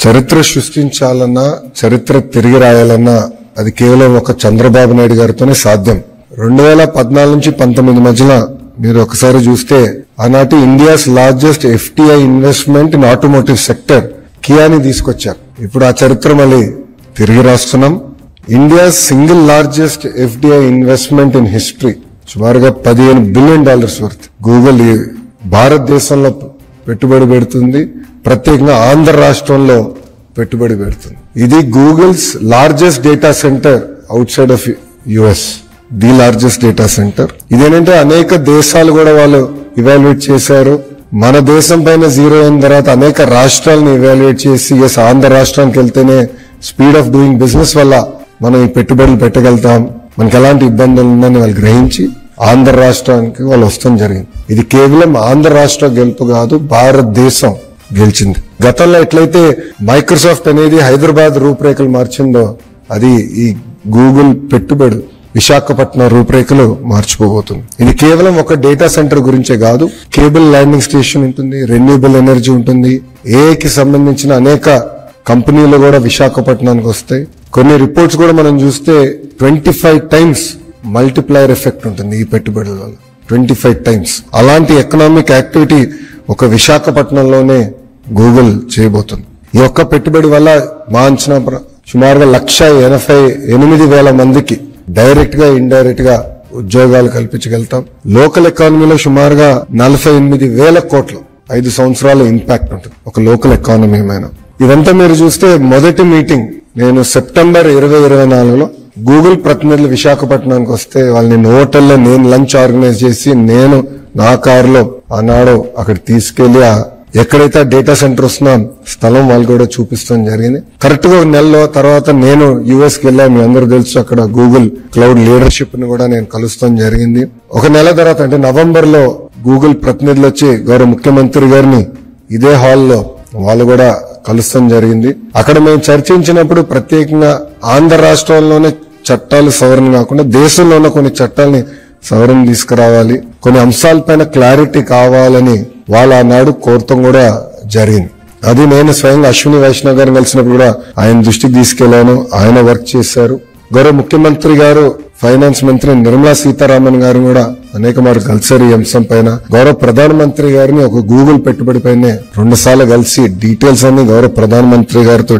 చరిత్ర సృష్టించాలన్నా చరిత్ర తిరిగి రాయాలన్నా అది కేవలం ఒక చంద్రబాబు నాయుడు గారితోనే సాధ్యం. 2014 నుంచి 19 మధ్యలో మీరు ఒకసారి చూస్తే ఆనాటి India's largest FDI investment in automotive sector కియాని తీసుకొచ్చారు. ఇప్పుడు ఆ చరిత్ర మళ్ళీ తిరిగి రాస్తున్నాం. India single largest FDI investment in history సుమారుగా $15 బిలియన్ వర్త్ గూగుల్ భారతదేశంలో పెట్టుబడి పెడుతుంది. ప్రత్యేకంగా ఆంధ్ర రాష్ట్రంలో పెట్టుబడి పెడుతుంది. ఇది Google's largest data centre out side of US, the largest data centre. ఇదేంటంటే అనేక దేశాలు కూడా వాళ్ళు ఇవాల్యుయేట్ చేశారు. మన దేశం పైన జీరో అయిన తర్వాత అనేక రాష్ట్రాలను ఇవాల్యుయేట్ చేసి ఆంధ్ర రాష్ట్రానికి వెళ్తేనే స్పీడ్ ఆఫ్ డూయింగ్ బిజినెస్ వల్ల మనం ఈ పెట్టుబడులు పెట్టగలుగుతాం, మనకి ఎలాంటి ఇబ్బందులు ఉందని వాళ్ళు గ్రహించి ఆంధ్ర రాష్ట్రానికి వాళ్ళు వస్తాం జరిగింది. ఇది కేవలం ఆంధ్ర రాష్ట్ర గెలుపు కాదు, భారతదేశం గెలిచింది. గతంలో ఎట్లయితే మైక్రోసాఫ్ట్ అనేది హైదరాబాద్ రూపురేఖలు మార్చిందో అది ఈ గూగుల్ పెట్టుబడి విశాఖపట్నం రూపురేఖలు మార్చుకోబోతుంది. ఇది కేవలం ఒక డేటా సెంటర్ గురించే కాదు, కేబుల్ ల్యాండింగ్ స్టేషన్ ఉంటుంది, రెన్యూబుల్ ఎనర్జీ ఉంటుంది, ఏఐకి సంబంధించిన అనేక కంపెనీలు కూడా విశాఖపట్నానికి వస్తాయి. కొన్ని రిపోర్ట్స్ కూడా మనం చూస్తే 25 టైమ్స్ మల్టిప్లైర్ ఎఫెక్ట్ ఉంటుంది ఈ పెట్టుబడుల వల్ల. 25 టైమ్స్ అలాంటి ఎకనామిక్ యాక్టివిటీ ఒక విశాఖపట్నంలోనే గూగుల్ చేయబోతుంది. ఈ ఒక్క పెట్టుబడి వల్ల మా అంచనా సుమారుగా 1,88,000 మందికి డైరెక్ట్ గా ఇండైరెక్ట్ గా ఉద్యోగాలు కల్పించగలుగుతాం. లోకల్ ఎకానమీలో సుమారుగా 48,000 కోట్లు 5 సంవత్సరాల ఇంపాక్ట్ ఉంటుంది ఒక లోకల్ ఎకానమీ పైన. ఇదంతా మీరు చూస్తే మొదటి మీటింగ్ నేను సెప్టెంబర్ 2024లో గూగుల్ ప్రతినిధులు విశాఖపట్నానికి వస్తే వాళ్ళని హోటల్లో నేను లంచ్ ఆర్గనైజ్ చేసి నేను నా కారులో ఆనాడు అక్కడ తీసుకెళ్లి ఎక్కడైతే డేటా సెంటర్ వస్తున్నా స్థలం వాళ్ళు కూడా చూపిస్తాం జరిగింది. కరెక్ట్ గా 1 నెలలో తర్వాత నేను యుఎస్కి వెళ్ళా. మీ అందరూ తెలుసు, అక్కడ గూగుల్ క్లౌడ్ లీడర్షిప్ ని కూడా నేను కలుస్తాం జరిగింది. 1 నెల తర్వాత అంటే నవంబర్ లో గూగుల్ ప్రతినిధులు వచ్చి గౌరవ ముఖ్యమంత్రి గారిని ఇదే హాల్లో వాళ్ళు కూడా కలుస్తాం జరిగింది. అక్కడ మేము చర్చించినప్పుడు ప్రత్యేకంగా ఆంధ్ర రాష్ట్రంలోనే చట్టాలు సవరణ కాకుండా దేశంలో ఉన్న కొన్ని చట్టాలని సవరణ తీసుకురావాలి, కొన్ని అంశాలపైన క్లారిటీ కావాలని వాళ్ళు ఆనాడు కోరతం కూడా జరిగింది. అది నేను స్వయంగా అశ్విని వైష్ణవ్ గారిని కలిసినప్పుడు కూడా ఆయన దృష్టికి తీసుకెళ్లాను. ఆయన వర్క్ చేశారు. గౌరవ ముఖ్యమంత్రి గారు, ఫైనాన్స్ మంత్రి నిర్మలా సీతారామన్ గారు కూడా అనేక మార్లు కలిసారు ఈ అంశం పైన. గౌరవ ప్రధానమంత్రి గారిని ఒక గూగుల్ పెట్టుబడి పైనే 2 సార్లు కలిసి డీటెయిల్స్ అన్ని గౌరవ ప్రధానమంత్రి గారితో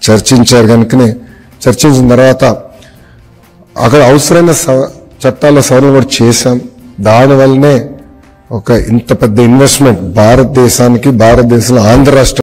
చర్చించారు. కనుకనే చర్చించిన తర్వాత అక్కడ అవసరమైన చట్టాల సవరణ కూడా చేశాం. దానివల్లనే ఒక ఇంత పెద్ద ఇన్వెస్ట్మెంట్ భారతదేశానికి, భారతదేశంలో ఆంధ్ర రాష్ట్ర